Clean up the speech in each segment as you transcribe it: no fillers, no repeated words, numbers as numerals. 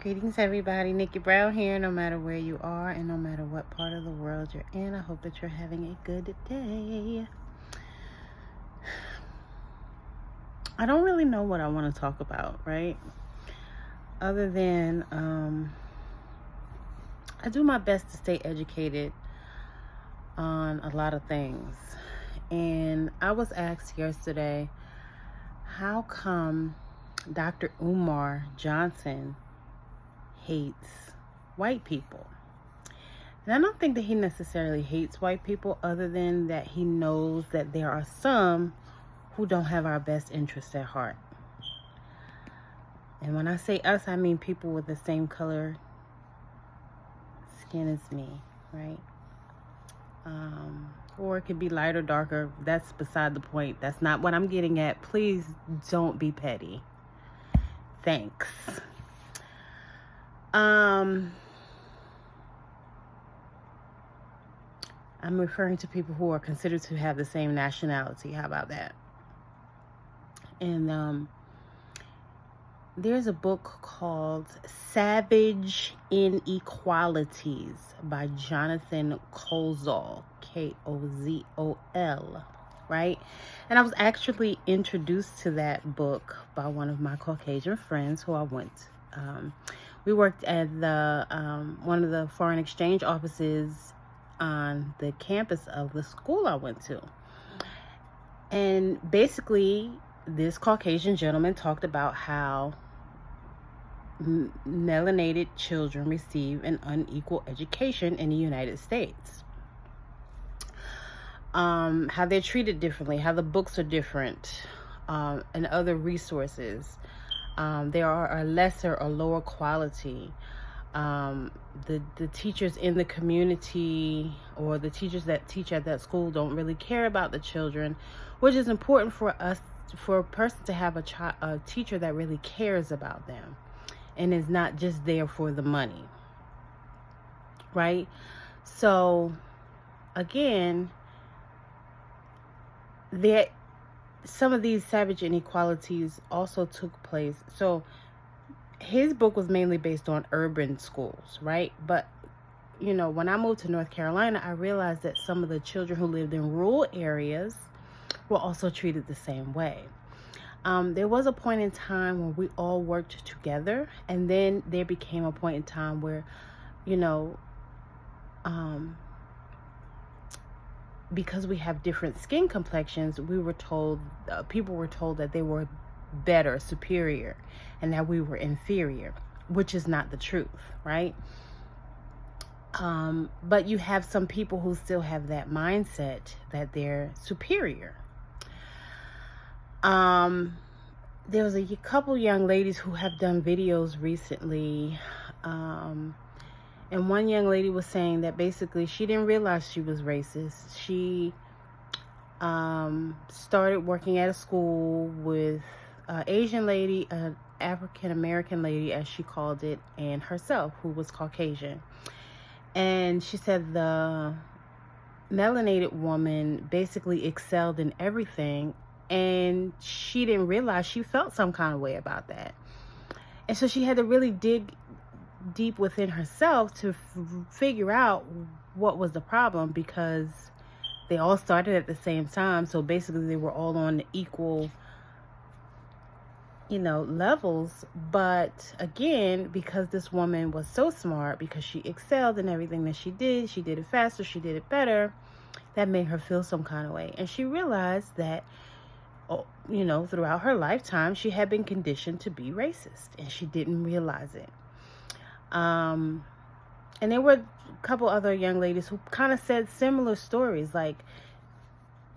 Greetings, everybody. Nickie Brown here. No matter where you are and no matter what part of the world you're in, I hope that you're having a good day. I don't really know what I want to talk about, right? Other than I do my best to stay educated on a lot of things. And I was asked yesterday, how come Dr. Umar Johnson hates white people? And I don't think that he necessarily hates white people, other than that he knows that there are some who don't have our best interests at heart. And when I say us, I mean people with the same color skin as me, right? Or it could be lighter or darker. That's beside the point. That's not what I'm getting at. Please don't be petty. Thanks. I'm referring to people who are considered to have the same nationality. How about that? And there's a book called Savage Inequalities by Jonathan Kozol, Kozol, right? And I was actually introduced to that book by one of my Caucasian friends who I went. We worked at the one of the foreign exchange offices on the campus of the school I went to. And basically, this Caucasian gentleman talked about how melanated children receive an unequal education in the United States. How they're treated differently, how the books are different, and other resources. There are a lesser or lower quality. The teachers in the community or the teachers that teach at that school don't really care about the children, which is important for a person to have a teacher that really cares about them and is not just there for the money, right? So again, some of these savage inequalities also took place. So his book was mainly based on urban schools, right? But, you know, when I moved to North Carolina, I realized that some of the children who lived in rural areas were also treated the same way. There was a point in time when we all worked together, and then there became a point in time where, you know, because we have different skin complexions, we were told, people were told that they were better, superior, and that we were inferior, which is not the truth, right? But you have some people who still have that mindset that they're superior. There was a couple young ladies who have done videos recently, and one young lady was saying that basically she didn't realize she was racist. She started working at a school with an Asian lady, an African American lady, as she called it, and herself, who was Caucasian. And she said the melanated woman basically excelled in everything, and she didn't realize she felt some kind of way about that. And so she had to really dig deep within herself to figure out what was the problem, because they all started at the same time. So basically they were all on equal, you know, levels. But again, because this woman was so smart, because she excelled in everything that she did it faster, she did it better, that made her feel some kind of way. And she realized that, you know, throughout her lifetime, she had been conditioned to be racist, and she didn't realize it. And there were a couple other young ladies who kind of said similar stories. Like,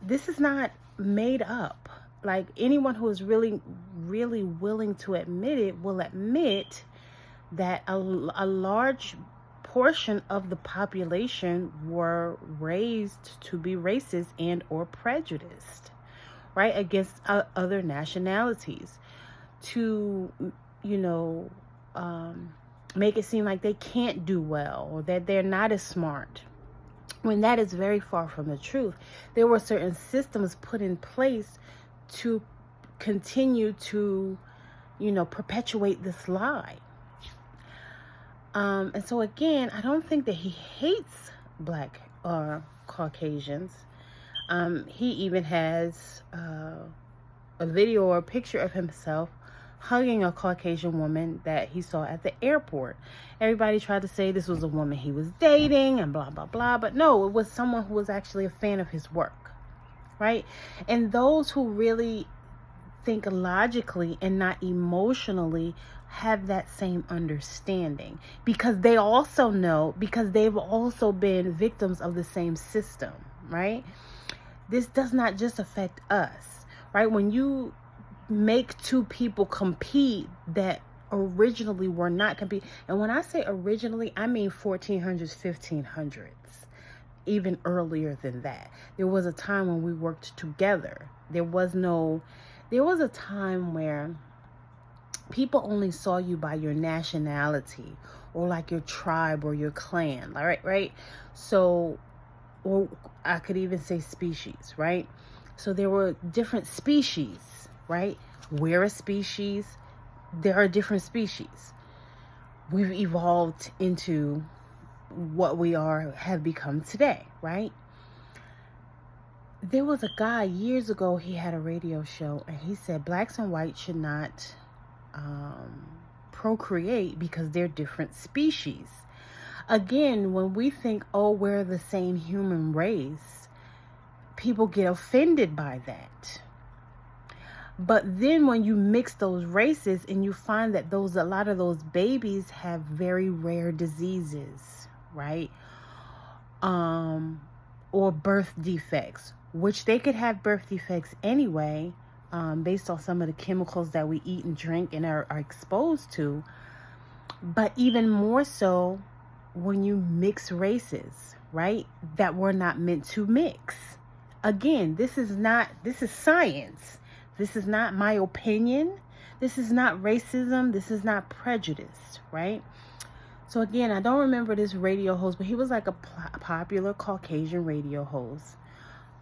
this is not made up. Like, anyone who is really, really willing to admit it will admit that a large portion of the population were raised to be racist and or prejudiced, right, against other nationalities, to, you know, make it seem like they can't do well, or that they're not as smart, when that is very far from the truth. There were certain systems put in place to continue to, you know, perpetuate this lie. And so again, I don't think that he hates black or Caucasians. He even has a video or a picture of himself hugging a Caucasian woman that he saw at the airport. Everybody tried to say this was a woman he was dating and blah, blah, blah. But no, it was someone who was actually a fan of his work, right? And those who really think logically and not emotionally have that same understanding, because they also know, because they've also been victims of the same system, right? This does not just affect us, right? When you make two people compete that originally were not competing, and when I say originally, I mean 1400s, 1500s, even earlier than that. There was a time when we worked together. There was a time where people only saw you by your nationality or like your tribe or your clan, right? So, or I could even say species, right? So there were different species, right? We're a species. There are different species. We've evolved into what we have become today, right? There was a guy years ago, he had a radio show, and he said blacks and whites should not procreate because they're different species. Again, when we think, oh, we're the same human race, people get offended by that. But then when you mix those races and you find that a lot of those babies have very rare diseases, right? Or birth defects, which they could have birth defects anyway, based on some of the chemicals that we eat and drink and are exposed to. But even more so when you mix races, right? That were not meant to mix. Again, this is science. This is not my opinion. This is not racism. This is not prejudice, right? So again, I don't remember this radio host, but he was like a popular Caucasian radio host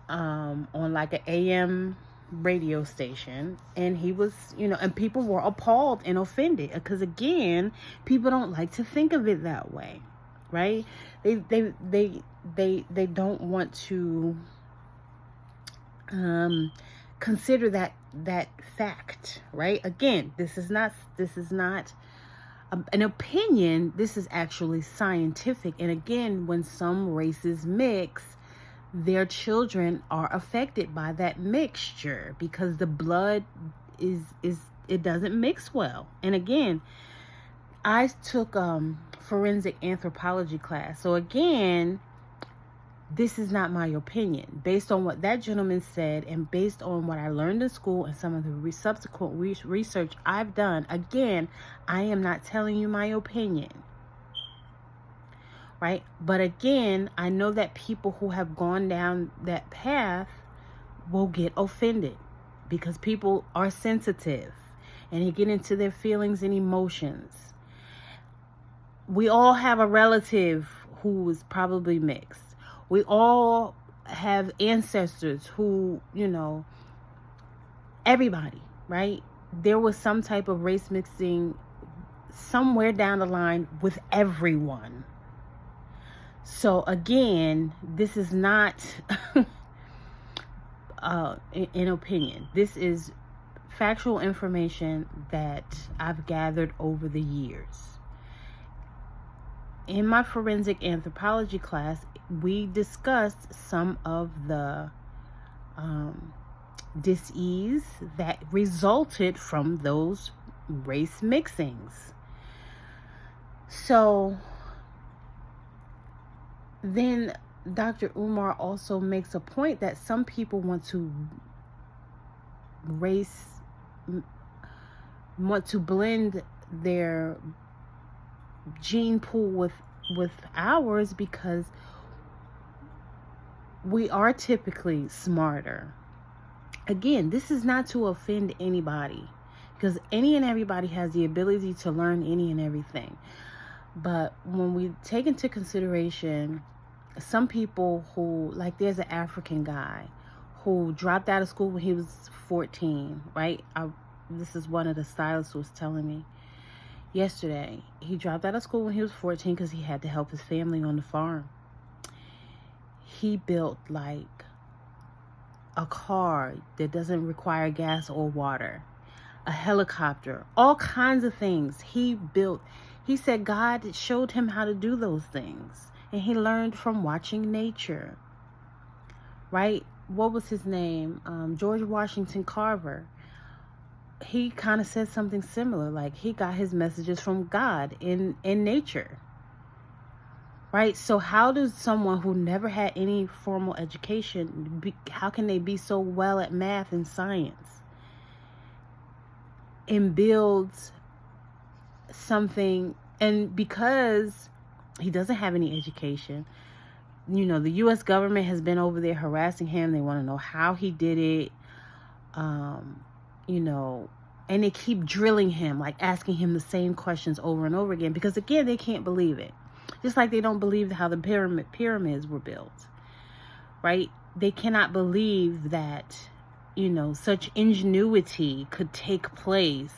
on like an AM radio station. And he was, and people were appalled and offended because again, people don't like to think of it that way, right? They don't want to consider that fact, right? Again, this is not an opinion. This is actually scientific. And again, when some races mix, their children are affected by that mixture because the blood it doesn't mix well. And again, I took forensic anthropology class. So again, this is not my opinion. Based on what that gentleman said and based on what I learned in school and some of the subsequent research I've done, again, I am not telling you my opinion, right? But again, I know that people who have gone down that path will get offended because people are sensitive and they get into their feelings and emotions. We all have a relative who is probably mixed. We all have ancestors who, everybody, right? There was some type of race mixing somewhere down the line with everyone. So again, this is not an opinion. This is factual information that I've gathered over the years. In my forensic anthropology class, we discussed some of the dis-ease that resulted from those race mixings. So then Dr. Umar also makes a point that some people want to blend their gene pool with ours because we are typically smarter. Again, this is not to offend anybody because any and everybody has the ability to learn any and everything. But when we take into consideration some people who, like there's an African guy who dropped out of school when he was 14, right? This is one of the stylists was telling me. yesterday. He dropped out of school when he was 14 because he had to help his family on the farm. He built like a car that doesn't require gas or water, a helicopter, all kinds of things he built. He said God showed him how to do those things, and he learned from watching nature, right? What was his name? George Washington Carver. He kind of said something similar, like he got his messages from God in nature, right? So how does someone who never had any formal education, how can they be so well at math and science and builds something? And because he doesn't have any education, you know, the U.S. government has been over there harassing him. They want to know how he did it, you know, and they keep drilling him, like asking him the same questions over and over again, because again, they can't believe it. Just like they don't believe how the pyramids were built, right? They cannot believe that, you know, such ingenuity could take place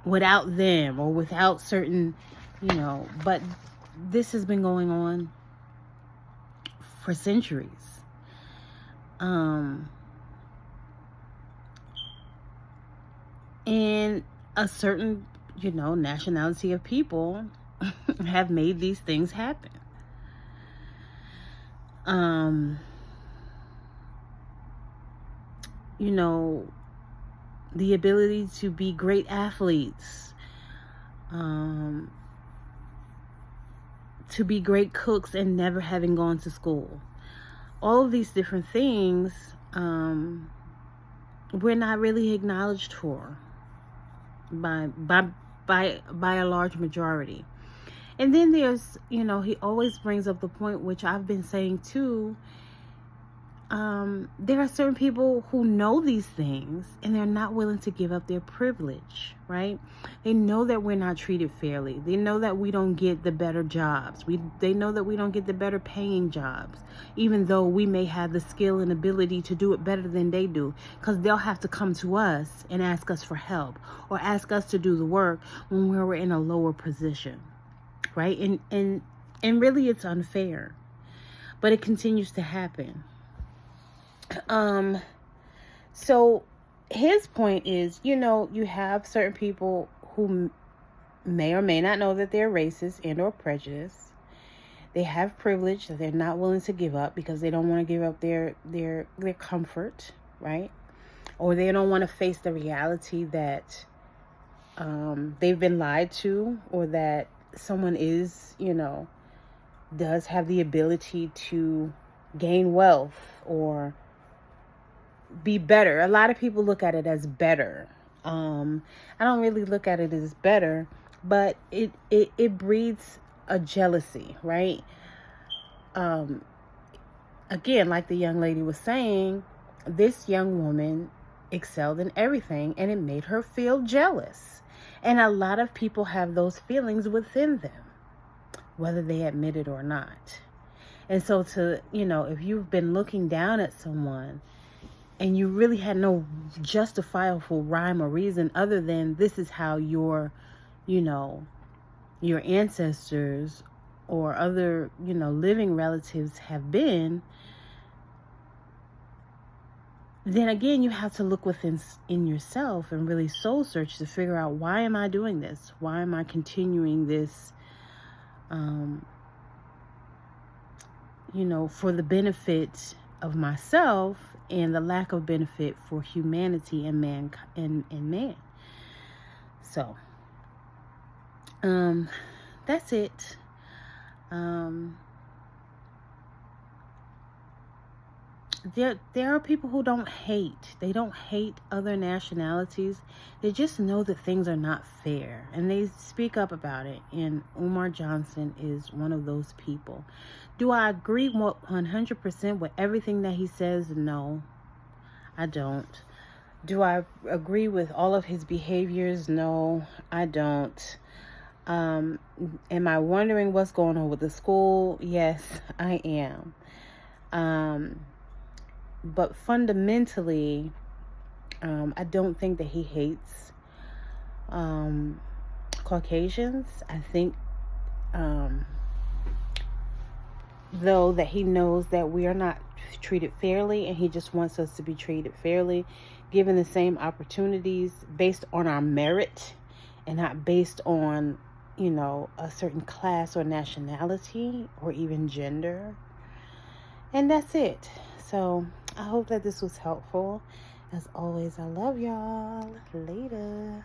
without them or without certain, you know, but this has been going on for centuries. And a certain, you know, nationality of people have made these things happen. You know, the ability to be great athletes, to be great cooks and never having gone to school. All of these different things, we're not really acknowledged for by a large majority. And then there's, you know, he always brings up the point, which I've been saying too. There are certain people who know these things and they're not willing to give up their privilege, right? They know that we're not treated fairly. They know that we don't get the better jobs. They know that we don't get the better paying jobs, even though we may have the skill and ability to do it better than they do, because they'll have to come to us and ask us for help or ask us to do the work when we're in a lower position, right? And really it's unfair, but it continues to happen. So his point is, you know, you have certain people who may or may not know that they're racist and or prejudiced. They have privilege that they're not willing to give up because they don't want to give up their comfort, right? Or they don't want to face the reality that they've been lied to, or that someone is, you know, does have the ability to gain wealth or be better. A lot of people look at it as better. I don't really look at it as better, but it breeds a jealousy, right? Again, like the young lady was saying, this young woman excelled in everything and it made her feel jealous. And a lot of people have those feelings within them, whether they admit it or not. And so to, you know, if you've been looking down at someone and you really had no justifiable rhyme or reason other than this is how your, you know, your ancestors or other, you know, living relatives have been, then again, you have to look within in yourself and really soul search to figure out, why am I doing this? Why am I continuing this, you know, for the benefit of myself and the lack of benefit for humanity and man. So, that's it. There are people who don't hate. They don't hate other nationalities. They just know that things are not fair, and they speak up about it. And Umar Johnson is one of those people. Do I agree 100% with everything that he says? No, I don't. Do I agree with all of his behaviors? No, I don't. Am I wondering what's going on with the school? Yes, I am. But fundamentally, I don't think that he hates. Caucasians, I think, though, that he knows that we are not treated fairly, and he just wants us to be treated fairly, given the same opportunities based on our merit and not based on, a certain class or nationality or even gender. And that's it. So I hope that this was helpful. As always, I love y'all. Later.